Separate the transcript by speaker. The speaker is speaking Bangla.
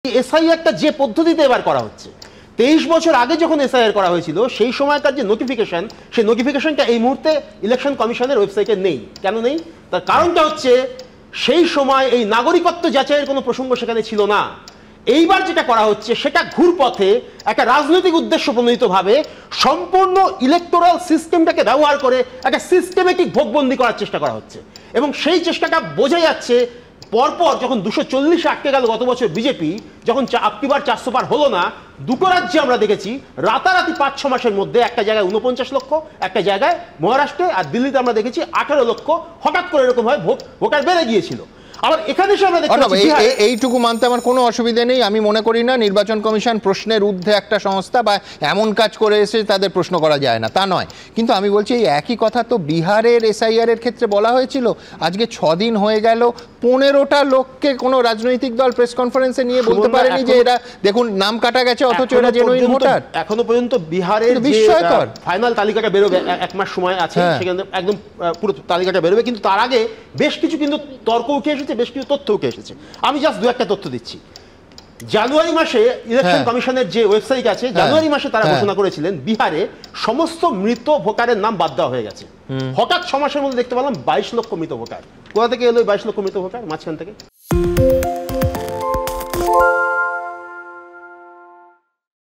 Speaker 1: এসআইআরটা যে পদ্ধতিতে এবার করা হচ্ছে, 23 বছর আগে যখন এসআইআর করা হয়েছিল সেই সময়কার যে নোটিফিকেশন, সেই নোটিফিকেশনটা এই মুহূর্তে ইলেকশন কমিশনের ওয়েবসাইটে নেই। কেন নেই? তার কারণটা হচ্ছে সেই সময় এই নাগরিকত্ব যাচাইয়ের কোনো প্রসঙ্গ সেখানে ছিল না। এইবার যেটা করা হচ্ছে সেটা ঘুরপথে একটা রাজনৈতিক উদ্দেশ্য প্রণোদিতভাবে সম্পূর্ণ ইলেকটোরাল সিস্টেমটাকে ব্যবহার করে একটা সিস্টেমেটিক ভোটবন্দি করার চেষ্টা করা হচ্ছে, এবং সেই চেষ্টাটা বোঝা যাচ্ছে পরপর যখন 240 আটকে গেল গত বছর বিজেপি, যখন আপকিবার 400 পার হলো না, দুটো রাজ্যে আমরা দেখেছি রাতারাতি 5-6 মাসের মধ্যে একটা জায়গায় 49 লক্ষ, একটা জায়গায় মহারাষ্ট্রে আর দিল্লিতে আমরা দেখেছি 18 লক্ষ হঠাৎ করে এরকম ভাবে ভোটার বেড়ে গিয়েছিল। আবার এখানে এসে আমরা দেখছি
Speaker 2: এইটুকু মানতে আমার কোনো অসুবিধা নেই। আমি মনে করি না নির্বাচন কমিশন প্রশ্নের ঊর্ধ্বে একটা সংস্থা বা এমন কাজ করে এসে তাদের প্রশ্ন করা যায় না, তা নয়। কিন্তু আমি বলছি এই একই কথা তো বিহারের এসআইআর এর ক্ষেত্রে বলা হয়েছিল। আজকে 6 দিন হয়ে গেল, 15টা লোককে কোনো রাজনৈতিক দল প্রেস কনফারেন্সে নিয়ে বলতে পারেনি যে এরা দেখুন নাম কাটা গেছে, অথচ এরা জেনুইন ভোটার।
Speaker 1: এখনো পর্যন্ত বিহারের বিস্ময়কর ফাইনাল তালিকাটা বেরোবে, 1 মাস সময় আছে, সেখানে একদম পুরো তালিকাটা বেরোবে। কিন্তু তার আগে বেশ কিছু কিন্তু তর্ক উঠে এসেছে, বেশ কিছু তথ্য উঠে এসেছে। আমি জাস্ট 2-1টা তথ্য দিচ্ছি। জানুয়ারি মাসে ইলেকশন কমিশনের যে ওয়েবসাইট আছে, জানুয়ারি মাসে তারা ঘোষণা করেছিলেন বিহারে সমস্ত মৃত ভোটারের নাম বাদ দেওয়া হয়ে গেছে। হঠাৎ 6 মাসের মধ্যে দেখতে পেলাম 22 লক্ষ মৃত ভোটার। কোথা থেকে এলো 22 লক্ষ মৃত ভোটার? মাঝখান থেকে।